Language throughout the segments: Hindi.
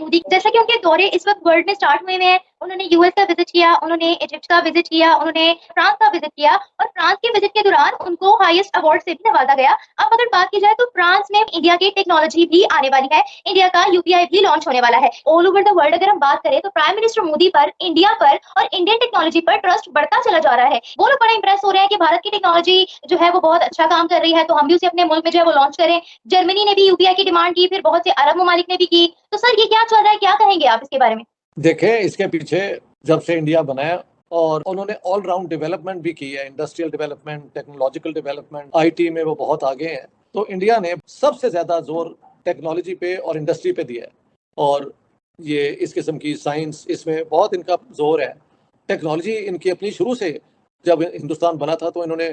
मोदी जैसा कि उनके दौरे इस वक्त वर्ल्ड में स्टार्ट हुए हैं, उन्होंने यूएस का विजिट किया, उन्होंने इजिप्ट का विजिट किया, उन्होंने फ्रांस का विजिट किया और फ्रांस के विजिट के दौरान उनको हाईएस्ट अवार्ड से भी नवाजा गया। अब अगर बात की जाए तो फ्रांस में इंडिया की टेक्नोलॉजी भी आने वाली है, इंडिया का यूपीआई भी लॉन्च होने वाला है। ऑल ओवर द वर्ल्ड अगर हम बात करें तो प्राइम मिनिस्टर मोदी पर, इंडिया पर और इंडियन टेक्नोलॉजी पर ट्रस्ट बढ़ता चला जा रहा है। वो लोग बड़ा इंप्रेस हो रहे हैं कि भारत की टेक्नोलॉजी जो है वो बहुत अच्छा काम कर रही है, तो हम भी उसे अपने मुल्क में जो है वो लॉन्च करें। जर्मनी ने भी यूपीआई की डिमांड की, फिर बहुत से अरब ममालिक ने भी की। तो सर ये क्या चल रहा है, क्या कहेंगे आप इसके बारे में? देखें, इसके पीछे जब से इंडिया बनाया और उन्होंने ऑल राउंड डेवलपमेंट भी की है, industrial development, technological development, IT में वो बहुत आगे हैं। तो इंडिया ने सबसे ज्यादा जोर टेक्नोलॉजी पे और इंडस्ट्री पे दिया है और ये इस किस्म की साइंस, इसमें बहुत इनका जोर है। टेक्नोलॉजी इनकी अपनी शुरू से, जब हिंदुस्तान बना था तो इन्होंने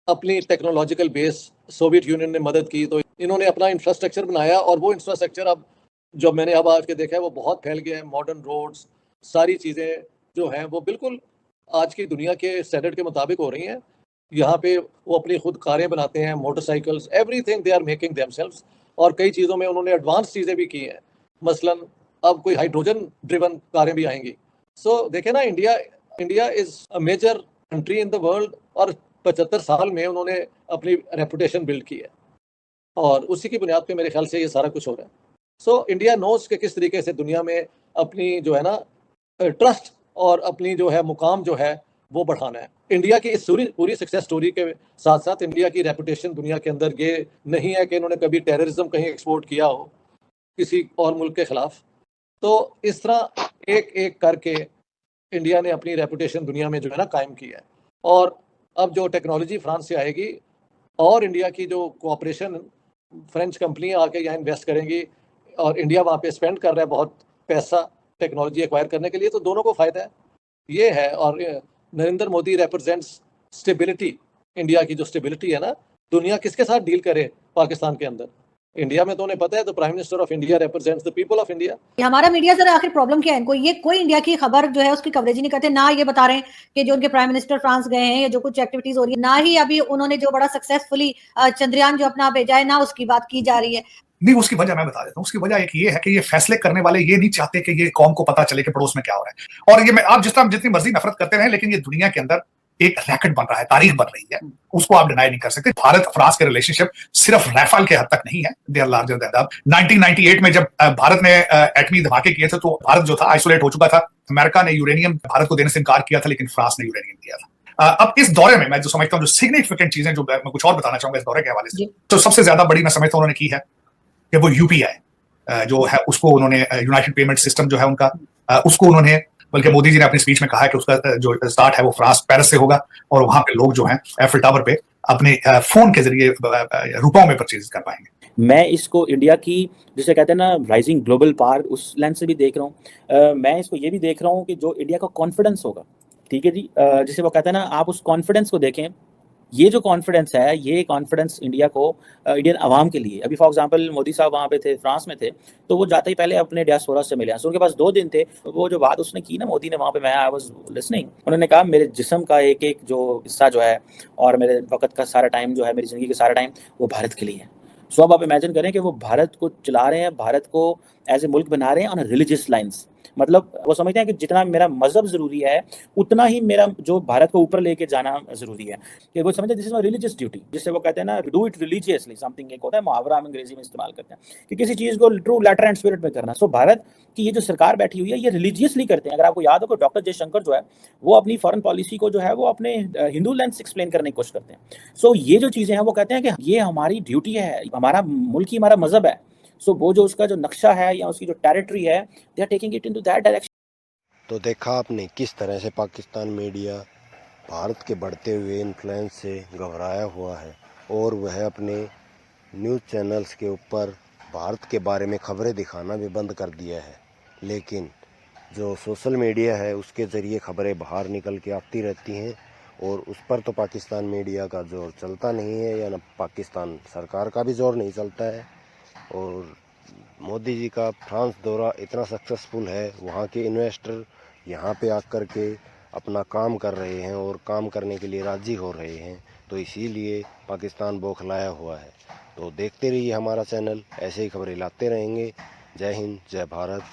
अपनी टेक्नोलॉजिकल बेस, सोवियत यूनियन ने मदद की तो इन्होंने अपना इंफ्रास्ट्रक्चर बनाया और वो इंफ्रास्ट्रक्चर अब जो मैंने अब आज के देखा है वो बहुत फैल गया है। मॉडर्न रोड्स, सारी चीज़ें जो हैं वो बिल्कुल आज की दुनिया के स्टैंडर्ड के मुताबिक हो रही हैं। यहाँ पे वो अपनी खुद कारें बनाते हैं, motorcycles, everything they are making themselves. और कई चीज़ों में उन्होंने एडवांस चीज़ें भी की हैं। मसलन अब कोई हाइड्रोजन ड्रिवन कारें भी आएंगी। सो देखें ना, India is a major country in the world और 75 साल में उन्होंने अपनी रेपुटेशन बिल्ड की है और उसी की बुनियाद पे मेरे ख्याल से ये सारा कुछ हो रहा है। सो इंडिया नोज के किस तरीके से दुनिया में अपनी जो है ना ट्रस्ट और अपनी जो है मुकाम जो है वो बढ़ाना है। इंडिया की इस पूरी सक्सेस स्टोरी के साथ साथ इंडिया की रेपुटेशन दुनिया के अंदर ये नहीं है कि इन्होंने कभी टेररिज्म कहीं एक्सपोर्ट किया हो किसी और मुल्क के खिलाफ। तो इस तरह एक एक करके इंडिया ने अपनी रेपुटेशन दुनिया में जो है ना कायम की है। और अब जो टेक्नोलॉजी फ्रांस से आएगी और इंडिया की जो कोऑपरेशन, फ्रेंच कंपनी आके यहाँ इन्वेस्ट करेंगी और इंडिया वहाँ पे स्पेंड कर रहा है बहुत पैसा टेक्नोलॉजी एक्वायर करने के लिए, तो दोनों को फ़ायदा है। ये है। और Narendra Modi represents stability. India की जो स्टेबिलिटी है ना, दुनिया किसके साथ डील करे पाकिस्तान के अंदर, इंडिया में तो उन्हें पता है। तो prime minister of India represents the people of India. हमारा मीडिया सर आखिर प्रॉब्लम क्या है इनको? ये कोई इंडिया की खबर जो है उसकी कवरेज ही नहीं करते, ना ये बता रहे हैं कि जो उनके प्राइम मिनिस्टर फ्रांस गए हैं या जो कुछ एक्टिविटीज हो रही है, ना ही अभी उन्होंने जो बड़ा सक्सेसफुली चंद्रयान जो अपना भेजा है, ना उसकी बात की जा रही है। नहीं, उसकी वजह मैं बता देता हूँ। उसकी वजह एक ये है कि ये फैसले करने वाले ये नहीं चाहते कि ये कौम को पता चले कि पड़ोस में क्या हो रहा है। और ये मैं आप जितनी मर्जी नफरत करते रहे, लेकिन ये दुनिया के अंदर एक रैकेट बन रहा है, तारीख बन रही है, उसको आप डिनाई नहीं कर सकते। भारत फ्रांस के रिलेशनशिप सिर्फ राफेल के हद तक नहीं है, they are larger than that. 1998 में जब भारत ने एटमी धमाके किए थे तो भारत जो था आइसोलेट हो चुका था। अमेरिका ने यूरेनियम भारत को देने से इनकार किया था, लेकिन फ्रांस ने यूरेनियम दिया था। अब इस दौरे में मैं जो समझता हूँ, जो सिग्निफिकेंट चीजें जो मैं कुछ और बताना चाहूंगा इस दौरे के हवाले से, तो सबसे ज्यादा बड़ी मैं समझता हूँ उन्होंने की है कि वो यूपीआई जो है उसको उन्होंने, यूनाइटेड पेमेंट सिस्टम जो है उनका, उसको उन्होंने, बल्कि मोदी जी ने अपनी स्पीच में कहा है कि उसका जो स्टार्ट है वो फ्रांस पेरिस से होगा और वहां पे लोग जो हैं एफिल टावर पे अपने फोन के जरिए रुपयों में परचेज कर पाएंगे। मैं इसको इंडिया की, जिसे कहते हैं ना, राइजिंग ग्लोबल पावर, उस लेंस से भी देख रहा हूँ। मैं इसको ये भी देख रहा हूँ कि जो इंडिया का कॉन्फिडेंस होगा, ठीक है जी, जिसे वो कहते हैं ना, आप उस कॉन्फिडेंस को देखें। ये जो कॉन्फिडेंस है, ये कॉन्फिडेंस इंडिया को, इंडियन आवाम के लिए, अभी फॉर एग्जांपल मोदी साहब वहाँ पे थे, फ्रांस में थे, तो वो जाते ही पहले अपने डियास्पोरा से मिले। उनके पास 2 दिन थे। वो जो बात उसने की ना, मोदी ने वहाँ पे, मैं आई वाज लिसनिंग, उन्होंने कहा मेरे जिस्म का एक एक जो हिस्सा जो है और मेरे वक्त का सारा टाइम जो है, मेरी ज़िंदगी का सारा टाइम, वो भारत के लिए है। सो अब आप इमेजिन करें कि वो भारत को चला रहे हैं, भारत को एज ए मुल्क बना रहे हैं ऑन रिलीजियस लाइन्स। मतलब वो समझते हैं कि जितना मेरा मजहब ज़रूरी है, उतना ही मेरा जो भारत को ऊपर लेके जाना ज़रूरी है। कि वो समझते हैं this is my religious duty, जिससे वो कहते हैं ना, डू इट रिलीजियसली, समथिंग एक होता है मुहावरा, हम अंग्रेजी में इस्तेमाल करते हैं कि किसी चीज़ को ट्रू लेटर एंड स्पिरिट में करना। सो भारत की ये जो सरकार बैठी हुई है, ये रिलीजियसली करते हैं। अगर आपको याद हो कि डॉक्टर जयशंकर जो है, वो अपनी फॉरेन पॉलिसी को जो है वो अपने हिंदू लेंस एक्सप्लेन करने की कोशिश करते हैं। सो ये जो चीज़ें हैं, वो कहते हैं कि ये हमारी ड्यूटी है, हमारा मुल्क ही हमारा मजहब है। सो वो जो उसका जो नक्शा है या उसकी जो टेरिटरी है, they are taking it into that direction. तो देखा आपने किस तरह से पाकिस्तान मीडिया भारत के बढ़ते हुए इन्फ्लुएंस से घबराया हुआ है और वह अपने न्यूज़ चैनल्स के ऊपर भारत के बारे में खबरें दिखाना भी बंद कर दिया है। लेकिन जो सोशल मीडिया है उसके ज़रिए खबरें बाहर निकल के आती रहती हैं और उस पर तो पाकिस्तान मीडिया का जोर चलता नहीं है, या न पाकिस्तान सरकार का भी जोर नहीं चलता है। और मोदी जी का फ्रांस दौरा इतना सक्सेसफुल है, वहाँ के इन्वेस्टर यहाँ पे आकर के अपना काम कर रहे हैं और काम करने के लिए राज़ी हो रहे हैं, तो इसीलिए पाकिस्तान बौखलाया हुआ है। तो देखते रहिए हमारा चैनल, ऐसे ही खबरें लाते रहेंगे। जय हिंद, जय भारत।